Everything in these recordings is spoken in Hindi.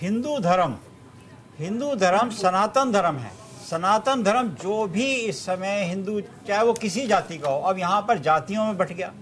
हिंदू धर्म सनातन धर्म है। सनातन धर्म जो भी इस समय हिंदू, चाहे वो किसी जाति का हो, अब यहाँ पर जातियों में बट गया।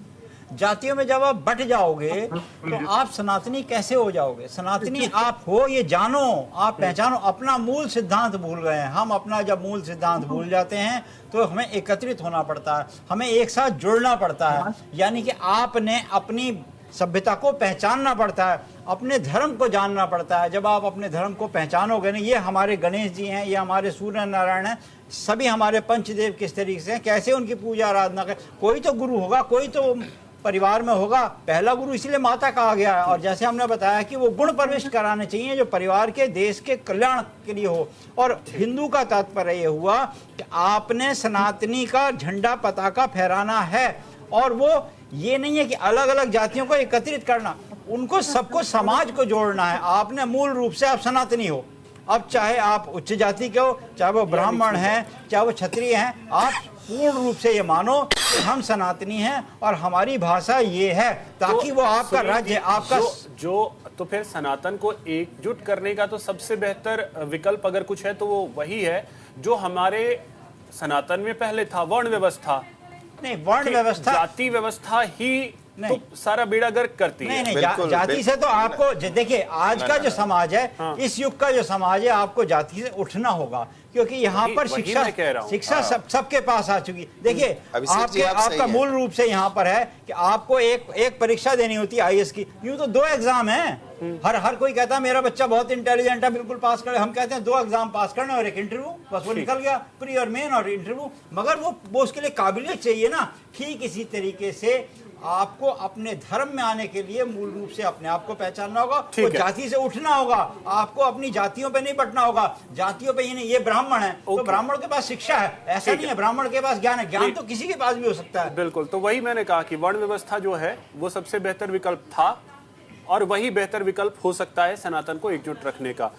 जातियों में जब आप बट जाओगे तो आप सनातनी कैसे हो जाओगे? सनातनी आप हो ये जानो, आप पहचानो। अपना मूल सिद्धांत भूल गए हैं हम। अपना जब मूल सिद्धांत भूल जाते हैं तो हमें एकत्रित होना पड़ता है, हमें एक साथ जुड़ना पड़ता है। यानी कि आपने अपनी सभ्यता को पहचानना पड़ता है, अपने धर्म को जानना पड़ता है। जब आप अपने धर्म को पहचानोगे ना, ये हमारे गणेश जी हैं, ये हमारे सूर्य नारायण हैं, सभी हमारे पंचदेव किस तरीके से हैं, कैसे उनकी पूजा आराधना करें। कोई तो गुरु होगा, कोई तो परिवार में होगा। पहला गुरु इसीलिए माता कहा गया है। और जैसे हमने बताया कि वो गुण प्रविष्ट कराने चाहिए जो परिवार के, देश के कल्याण के लिए हो। और हिंदू का तात्पर्य ये हुआ कि आपने सनातनी का झंडा पताका फहराना है। और वो ये नहीं है कि अलग अलग जातियों को एकत्रित करना, उनको सबको, समाज को जोड़ना है। आपने मूल रूप से आप सनातनी हो। अब चाहे आप उच्च जाति के हो, चाहे वो ब्राह्मण हैं, चाहे वो क्षत्रिय हैं, आप पूर्ण रूप से ये मानो कि हम सनातनी हैं और हमारी भाषा ये है, ताकि वो आपका राज्य, आपका जो तो फिर सनातन को एकजुट करने का तो सबसे बेहतर विकल्प अगर कुछ है तो वो वही है जो हमारे सनातन में पहले था, वर्ण व्यवस्था। नहीं, वर्ण व्यवस्था, जाति व्यवस्था ही तो सारा बेड़ा गर्क करती है। नहीं, जाति से तो आपको देखिए, आज का जो समाज है, इस युग का जो समाज है, आपको जाति से उठना होगा। क्योंकि यहाँ पर शिक्षा सबके पास आ चुकी। देखिए, आपका मूल रूप से यहाँ पर है कि आपको एक परीक्षा देनी होती है आईएएस की। यूं तो 2 एग्जाम हैं। हर कोई कहता है मेरा बच्चा बहुत इंटेलिजेंट है, बिल्कुल पास करे। हम कहते हैं 2 एग्जाम पास करना और एक इंटरव्यू, बस वो निकल गया, प्री और मेन और इंटरव्यू। मगर वो उसके लिए काबिलियत चाहिए ना। ठीक इसी तरीके से आपको अपने धर्म में आने के लिए मूल रूप से अपने आप को पहचानना होगा, वो जाति से उठना होगा। आपको अपनी जातियों पे नहीं बटना होगा। जातियों पे ये नहीं, ये ब्राह्मण है तो ब्राह्मण के पास शिक्षा है, ऐसा नहीं है। ब्राह्मण के पास ज्ञान है, ज्ञान तो किसी के पास भी हो सकता है। बिल्कुल, तो वही मैंने कहा कि वर्ण व्यवस्था जो है वो सबसे बेहतर विकल्प था और वही बेहतर विकल्प हो सकता है सनातन को एकजुट रखने का।